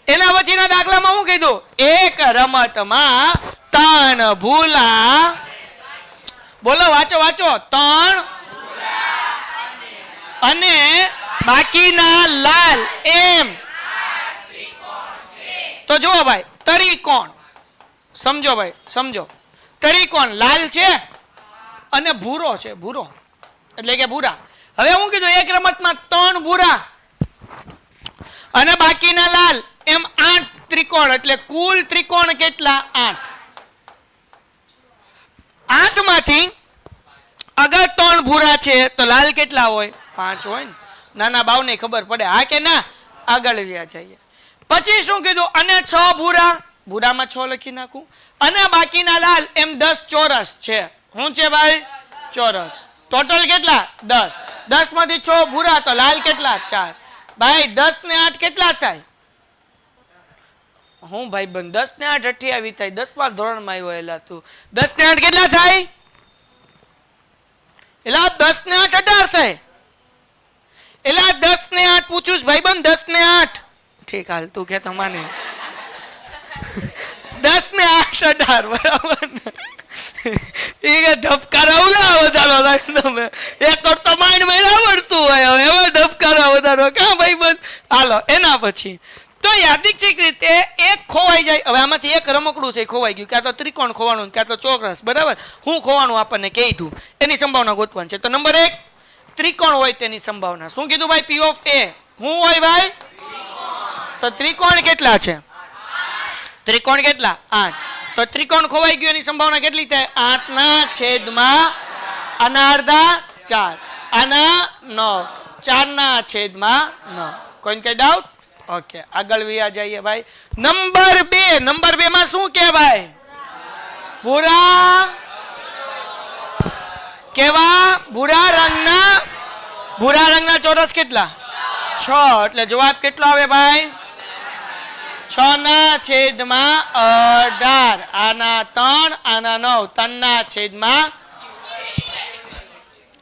એના પછીના દાખલામાં હું કીધું? એક રમતમાં 3 ભૂલા. બોલો વાંચો 3 અને બાકીના લાલ. એમ તો જુઓ ભાઈ, ત્રિકોણ સમજો ભાઈ, સમજો. ત્રિકોણ લાલ છે અને ભૂરો છે, ભૂરો એટલે કે ભૂરા. હવે હું કીધું એક રમતમાં 3 ભૂરા અને બાકીના લાલ, એમ 8 ત્રિકોણ. એટલે કુલ ત્રિકોણ કેટલા? 8. 8 માંથી અગર 3 ભૂરા છે તો લાલ કેટલા હોય? 5 હોય ને. નાના બાવને ખબર પડે, હા કે ના? આગળ વ્યા જઈએ. પછી શું કીધું? અને 6 ભૂરા, ભૂરામાં 6 લખી નાખું, અને બાકીના લાલ, એમ 10 ચોરસ છે. શું છે ભાઈ? ચોરસ. ટોટલ કેટલા? 10. 10 માંથી 6 ભૂરા તો લાલ કેટલા? 4. ભાઈ 10 ને 8 કેટલા થાય? હું ભાઈ બંધ 10 ને 8 28 થાય. 10મા ધોરણમાં આવ્યો એલા તું. 10 ને 8 કેટલા થાય? એટલે 10 ને 8 18 થાય. એટલે 10 ને 8 પૂછું ભાઈબંધ, 10 ને 8 ઠીક હાલ તું કે તમારે 10 ને 8 18 બરાબર ને. એ ધબકારા ઉલા વધારો તમે એક કરતો માઇન્ડ માં આવડતું હોય હવે એવા ધબકારા વધારો ક્યાં ભાઈબંધ. હાલો એના પછી તો યાદચ્છિક રીતે એક ખોવાઈ જાય. હવે આમાંથી એક રમકડું છે ખોવાઈ ગયું, ક્યાં તો ત્રિકોણ ખોવાનું, ક્યાં તો ચોરસ, બરાબર. હું ખોવાનું આપણને કીધું, એની સંભાવના ગોતવાની છે. તો નંબર 1 ત્રિકોણ હોય તેની સંભાવના. શું કીધું ભાઈ? P of A શું હોય ભાઈ? તો ત્રિકોણ કેટલા છે? ત્રિકોણ કેટલા? 8. તો ત્રિકોણ ખોવાઈ ગયું એની સંભાવના કેટલી થાય? 8 ના છેદમાં આના અડધા 4, આના 9, 4 ના છેદમાં 9. કોઈને કઈ ડાઉટ? ઓકે આગળ વ્યા જઈએ ભાઈ. નંબર 2. નંબર 2 માં શું કે ભાઈ? ભૂરા કેવા? ભૂરા રંગના ચોરસ કેટલા? 6. એટલે જવાબ કેટલો આવે ભાઈ? 6 ના છેદમાં 18, આના 3, આના 9, 3 ના છેદમાં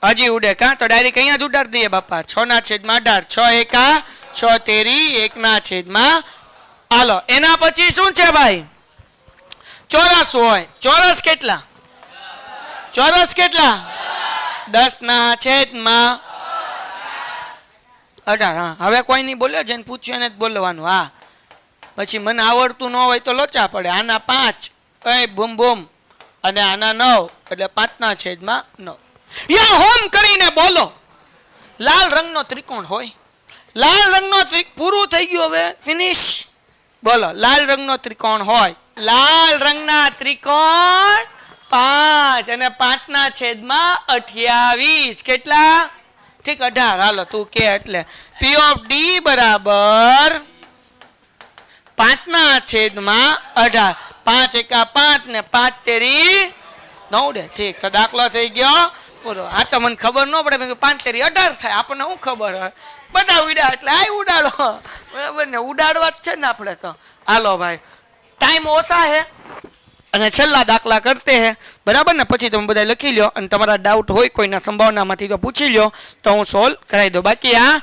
હજી ઉડે કા? તો ડાયરેક્ટ અહીંયા જ ઉડાડી દઈએ બાપા. 6 ના છેદમાં 18, 6 એકા 6 તેરી, 1 ના છેદમાં. હાલો એના પછી શું છે ભાઈ? ચોરસ હોય. ચોરસ કેટલા? ચોરસ કેટલા? 10 ના છેદમાં 18. હા હવે કોઈ નહીં બોલ્યો, જેને પૂછ્યું એને જ બોલવાનું. હા પછી મને આવડતું ન હોય તો લોચા પડે. આના 5 એ બૂમ બૂમ અને આના 9 એટલે 5 ના છેદમાં 9. યા હોમ કરીને બોલો. લાલ રંગનો ત્રિકોણ હોય. લાલ રંગનો પૂરું થઈ ગયું, હવે ફિનિશ. બોલો લાલ રંગનો ત્રિકોણ હોય. લાલ રંગના ત્રિકોણ 5 અને 5 ના છેદમાં 28. કેટલા? ઠીક 18. હાલો તું કે એટલે P of D બરાબર 5 ના છેદમાં 18. 5 એકા 5 ને 5 તેરી 9. ઠીક તો દાખલો થઈ ગયો પૂરો. આ તો મને ખબર ન પડે, 5 તેરી 18 થાય. આપણને શું ખબર હોય? બધા ઉડા એટલે આ ઉડાડો, બરાબર ને. ઉડાડવા જ છે ને આપણે તો. હાલો ભાઈ ટાઈમ ઓછા હે અને છેલ્લા દાખલા કરતે હે, બરાબર ને. પછી તમે બધા લખી લો અને તમારા ડાઉટ હોય કોઈના સંભાવનામાંથી તો પૂછી લો તો હું સોલ્વ કરાવી દઉં. બાકી આ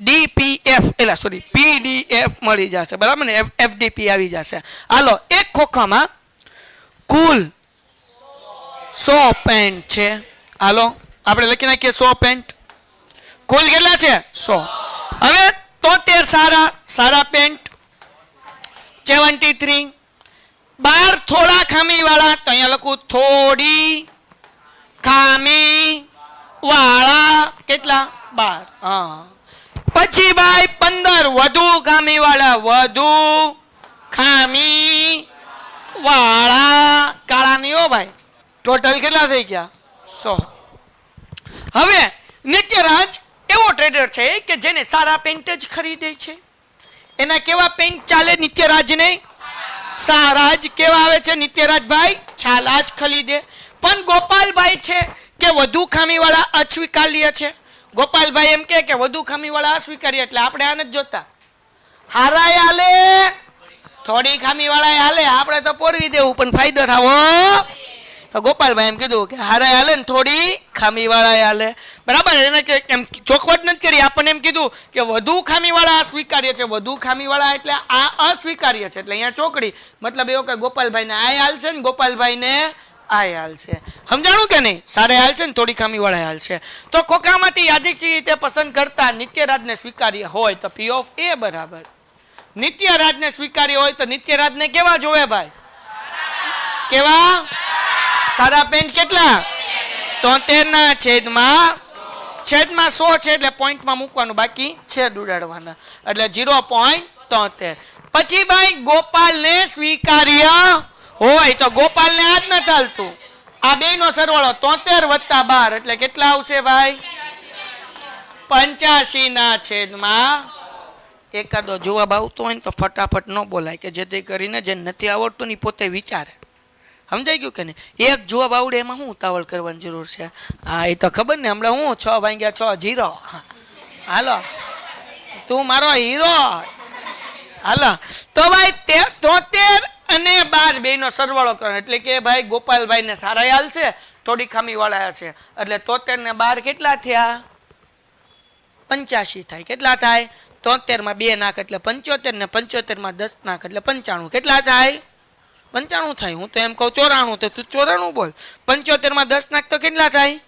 DPF એટલે સોરી PDF મળી જશે, બરાબર ને. FDP આવી જશે. હાલો એક ખોખામાં કુલ 100 પેન્ટ છે. હાલો આપણે લખી નાખીએ 100 પેન્ટ. કુલ કેટલા છે? 100. હવે 73 સારા પેન્ટ, 73 12 થોડા ખામી વાળા, તો અહીંયા લખું થોડી ખામી વાળા. કેટલા? 12. હા પછી ભાઈ 15 વધુ ખામી વાળા, વધુ ખામી વાળા કાળા નહીં હો ભાઈ. ટોટલ કેટલા થઈ ગયા? 100. હવે નિત્યરાજ એવો ટ્રેડર છે કે જેને સારા પેન્ટ જ ખરીદે છે. એના કેવા પેન્ટ ચાલે નિત્યરાજને? સારા જ. કેવા આવે છે નિત્યરાજભાઈ? છાલા જ ખરીદે. પણ ગોપાલભાઈ છે કે વધુ ખામીવાળા અસ્વીકાર્ય છે. ગોપાલભાઈ એમ કે વધુ ખામીવાળા અસ્વીકાર્ય, એટલે આપણે આને જ જોતા. હારાય હાલે, થોડી ખામીવાળા હાલે, આપણે તો પોરવી દેવું પણ ફાયદો થાવો. તો ગોપાલભાઈ એમ કીધું કે હારાય હાલે ને થોડી ખામીવાળા હાલે, બરાબર. એને કે એમ ચોખવટ નથી કરી, આપણને એમ કીધું કે વધુ ખામીવાળા અસ્વીકાર્ય છે. વધુ ખામીવાળા એટલે આ અસ્વીકાર્ય છે, એટલે અહીંયા ચોકડી. મતલબ એવો કે ગોપાલભાઈને આ હાલ છે ને ગોપાલભાઈને આ હાલ છે. સમજાણું કે નહીં? સારા હાલ છે ને થોડી ખામીવાળા હાલ છે. તો ખોખામાંથી યાદચ્છિક રીતે પસંદ કરતા નિત્યરાજને સ્વીકાર્ય હોય તો P of A બરાબર. નિત્યરાજને સ્વીકાર્ય હોય તો નિત્યરાજને કેવા જોવે ભાઈ? કેવા? સારા પેન્ટ કેટલા? 73 ના છેદમાં 100 છે એટલે પોઈન્ટમાં મૂકવાનું, બાકી છેદ ઉડાડવાના એટલે 0.73. પછી ભાઈ ગોપાલને સ્વીકાર્ય હોય તો ગોપાલને આ જ ન ચાલતું. આ બેનો સરવાળો 73 વત્તા 12 એટલે કેટલા આવશે ભાઈ? 85 ના છેદમાં. એકાદો જવાબ આવતો હોય ને તો ફટાફટ ન બોલાય, કે જેથી કરીને જે નથી આવડતું ને પોતે વિચારે. સમજાઈ ગયું કે નહીં? એક જવાબ આવડે એમાં શું ઉતાવળ કરવાની જરૂર છે? હા એ તો ખબર ને. હમણાં હું 6 વાગ્યા 6 0. હાલો તું મારો હીરો. હાલો તો ભાઈ 73 અને 12 બેનો સરવાળો કરો એટલે કે ભાઈ ગોપાલભાઈને સારા હાલ છે થોડી ખામી વાળા છે એટલે 73 ને 12 કેટલા થયા 85 થાય કેટલા થાય 73 માં 2 નાખ એટલે 75 ને 75 માં 10 નાખ એટલે 95 કેટલા થાય 95 થાય હું તો એમ કહું 94 તો તું 94 બોલ 75 માં 10 નાખ તો કેટલા થાય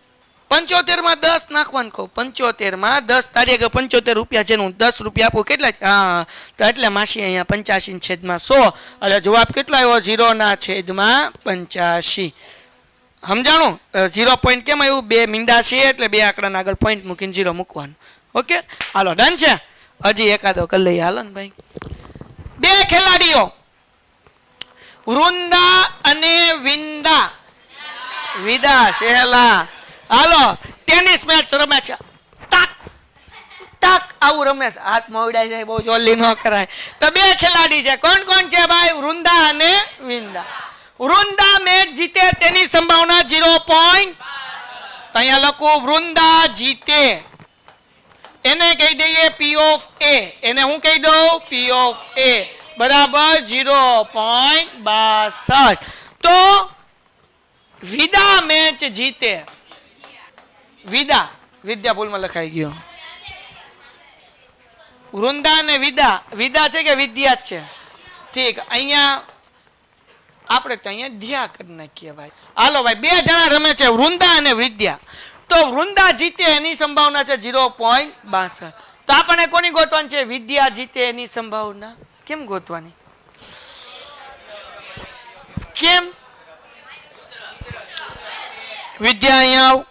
75 માં 10 નાખવાનું કહું 75 માં 10 તારી આગળ 75 રૂપિયા છે હું 10 રૂપિયા આપું કેટલા હા તો એટલે માસી અહીંયા 85 ની છેદમાં 100 એટલે જવાબ કેટલો આવ્યો 0 ના છેદમાં 85 સમજાણું 0 પોઈન્ટ કેમ આવ્યું બે મીંડા છે એટલે બે આંકડાના આગળ પોઈન્ટ મૂકીને 0 મૂકવાનું ઓકે હાલો ડન છે હજી એકાદો કરી લઈએ હાલો ને ભાઈ બે ખેલાડીઓ વૃંદા અને વિંદા વિદા શેલા હાલો ટેનિસ મેચ રમે છે ટાક ટાક આવું રમે છે હાથ મોવડાય જાય બહુ જલ્દી ન કરાય તો બે ખેલાડી છે કોણ કોણ છે ભાઈ વૃંદા અને વિંદા વૃંદા મેચ જીતે તેની સંભાવના 0. અહીંયા લખું વૃંદા જીતે એને કહી દઈએ P of A એને હું કહી દઉં P of A બરાબર 0.62 તો વિદા મેચ જીતે વિદા વિદ્યા ભૂલમાં લખાઈ ગયો વૃંદા ને વિદા વિદા છે કે વિદ્યા જ છે ઠીક અહીંયા આપણે તો અહીંયા ધ્યા કરી નાખીએ ભાઈ હાલો ભાઈ બે જણા રમે છે વૃંદા અને વિદ્યા તો વૃંદા જીતે એની સંભાવના છે 0.62 તો આપણે કોની ગોતવાની છે વિદ્યા જીતે એની સંભાવના કેમ ગોતવાની કેમ વિદ્યા અહીંયા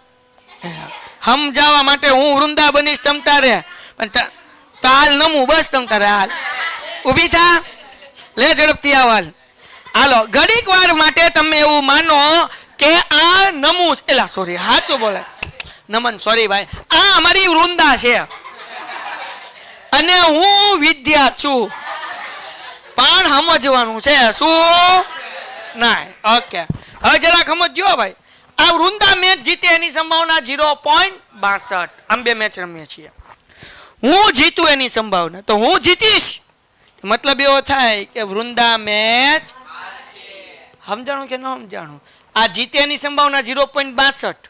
આવ સમજાવવા માટે હું વૃંદા બનીશ તમ તારે પણ તાલ નમું બસ તમ તારે હાલ ઊભી થા લે ઝડપથી આવાલ હાલો ઘડીક વાર માટે તમે એવું માનો કે આ નમું એલા સોરી સાચું બોલે નમન સોરી ભાઈ આ અમારી વૃંદા છે અને હું વિદ્યા છું પણ સમજવાનું છે શું ના ઓકે હવે જરાક સમજજો ભાઈ આ વૃંદા મેચ જીતે એની સંભાવના 0.62 આમ બે મેચ રમીએ છીએ હું જીતું એની સંભાવના તો હું જીતીશ મતલબ એવો થાય કે વૃંદા મેચ સમજાણું કે ન સમજાણું આ જીતે એની સંભાવના 0.62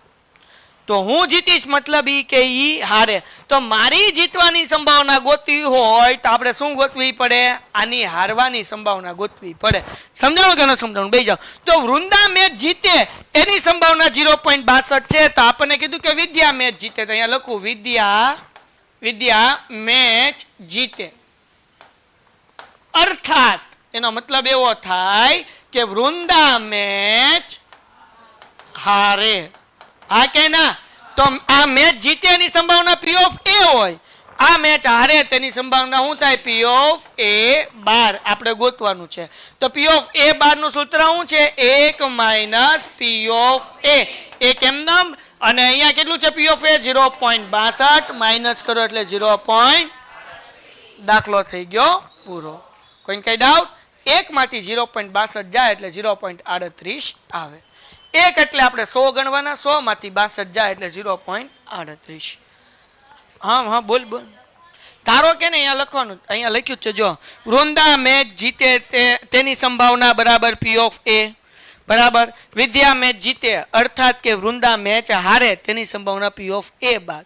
તો હું જીતીશ મતલબ ઈ કે ઈ હારે તો મારી જીતવાની સંભાવના ગોતવી હોય તો આપણે શું ગોતવી પડે આની હારવાની સંભાવના ગોતવી પડે સમજાણું કે ન સમજાણું બેસી જાઓ તો વૃંદા મેચ જીતે એની સંભાવના 0.62 છે તો આપણને કીધું કે વિદ્યા મેચ જીતે તો અહીંયા લખું વિદ્યા મેચ જીતે અર્થાત એનો મતલબ એવો થાય કે વૃંદા મેચ હારે હા કે ના તો આ મેચ જીતે એની સંભાવના P of A હોય આ મેચ હારે તેની સંભાવના શું થાય P of A બાર આપણે ગોતવાનું છે તો P of A બાર નું સૂત્ર શું છે 1 - P of A એક એમ નામ અને અહીંયા કેટલું છે P of A 0.62 માઇનસ કરો એટલે 0. દાખલો થઈ ગયો પૂરો કોઈ કઈ ડાઉટ એક માંથી 0.62 જાય એટલે 0.38 આવે એક એટલે આપણે 100 ગણવાના 100 માંથી 62 જાય એટલે 0.38 હા બોલ ધારો કે ને અહીંયા લખવાનું અહીંયા લખ્યું છે જો વૃંદા મેચ જીતે તેની સંભાવના બરાબર P of A બરાબર વિદ્યા મેચ જીતે અર્થાત કે વૃંદા મેચ હારે તેની સંભાવના P of A બાદ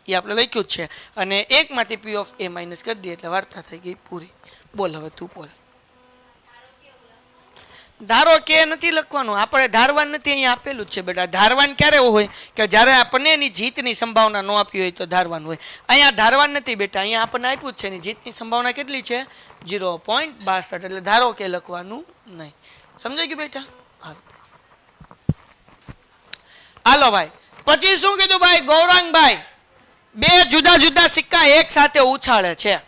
એ આપણે લખ્યું છે અને એક માંથી P of A માઇનસ કરી દઈએ એટલે વાર્તા થઈ ગઈ પૂરી બોલ હવે તું બોલ ધારો કે નથી લખવાનું આપણે ધારવાન નથી અહીંયા આપેલું જ છે બેટા ધારવાન ક્યારે હોય કે જ્યારે આપણને એની જીતની સંભાવના ન આપી હોય તો ધારવાન હોય અહીંયા ધારવાન નથી બેટા અહીંયા આપણને આપ્યું જ છે એની જીતની સંભાવના કેટલી છે 0.62 એટલે ધારો કે લખવાનું નહીં સમજાઈ ગયું બેટા હાલો ભાઈ પછી શું કીધું ભાઈ ગૌરાંગભાઈ બે જુદા જુદા સિક્કા એક સાથે ઉછાળે છે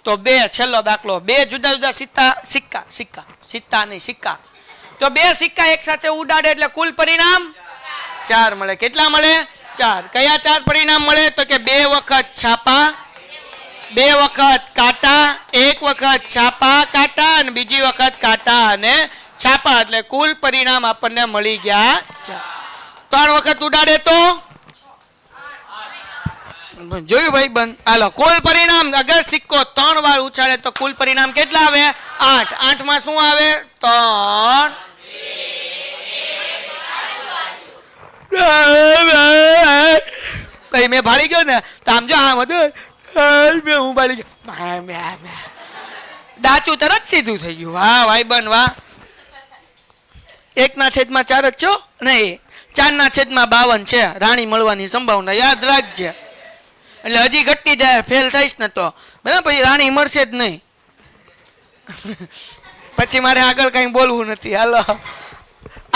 તો બે છેલ્લો દાખલો બે જુદા જુદા સિક્કા નહીં સિક્કા તો બે સિક્કા એક સાથે ઉડાડે એટલે કુલ પરિણામ 4 મળે કેટલા મળે 4 કયા 4 પરિણામ મળે તો કે 2 વખત છાપા 2 વખત કાંટા 1 વખત છાપા કાંટા અને બીજી વખત કાંટા અને છાપા એટલે કુલ પરિણામ આપણને મળી ગયા 4 3 વખત ઉડાડે તો જોયું ભાઈ બંધ હાલો કુલ પરિણામ અગર સિક્કો 3 વાર ઉછાળે તો કુલ પરિણામ કેટલા આવે 8 8 માં શું આવે 3 પછી મેં ભાળી ગયો ને તો આમ જો આમ હતું હું ભાળી ગયો ડાચું તરત સીધું થઈ ગયું. વાહ ભાઈબંધ વાહ. 1/4 જ છો નહીં 4/52 છે રાણી મળવાની સંભાવના યાદ રાખજે. એટલે હજી ઘટતી જાય ફેલ થઈશ ને તો બરાબર પછી રાણી મળશે જ નહીં. પછી મારે આગળ કઈ બોલવું નથી. હાલો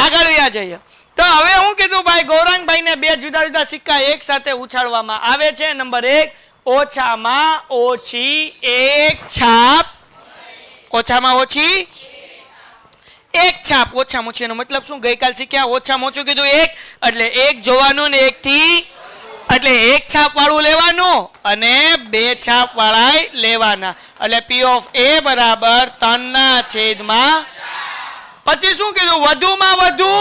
આગળ વ્યા જઈએ. તો હવે હું કીધું ભાઈ ગૌરાંગભાઈ ને 2 જુદા જુદા સિક્કા એક સાથે ઉછાળવામાં આવે છે. નંબર 1 ઓછામાં ઓછી એક છાપ. ઓછામાં ઓછી એક છાપ. ઓછામાં ઓછી એનો મતલબ શું ગઈકાલ શીખ્યા? ઓછામાં ઓછું કીધું 1 એટલે 1 જોવાનું ને 1 થી એટલે 1 છાપ વાળું લેવાનું અને 2 છાપ વાળા લેવાના. એટલે P of A બરાબર 3/4. પછી શું કીધું? વધુમાં વધુ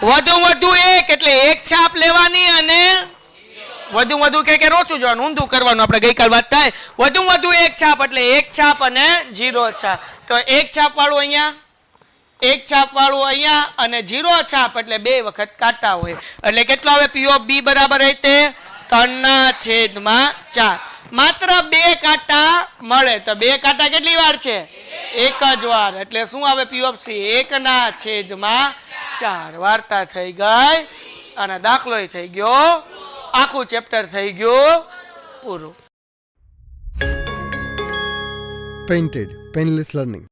વધુ 1 એટલે 1 છાપ લેવાની અને વધુ કે ઓછું જોવાનું ઊંધું કરવાનું. આપણે ગઈકાલ વાત થાય. વધુ 1 છાપ એટલે 1 છાપ અને 0 છાપ. તો 1 છાપ વાળું અહીંયા 1 છાપ વાળું અહીંયા અને 0 છાપ એટલે 2 વખત કાંટા હોય. એટલે કેટલો આવે? P of B બરાબર તે 3/4. માત્ર 2 કાંટા મળે તો 2 કાંટા કેટલી વાર છે? એક જ વાર. એટલે શું આવે? P of C 1/4. વાર્તા થઈ ગઈ અને દાખલો થઈ ગયો. આખું ચેપ્ટર થઈ ગયું પૂરું. Painted Painless Learning.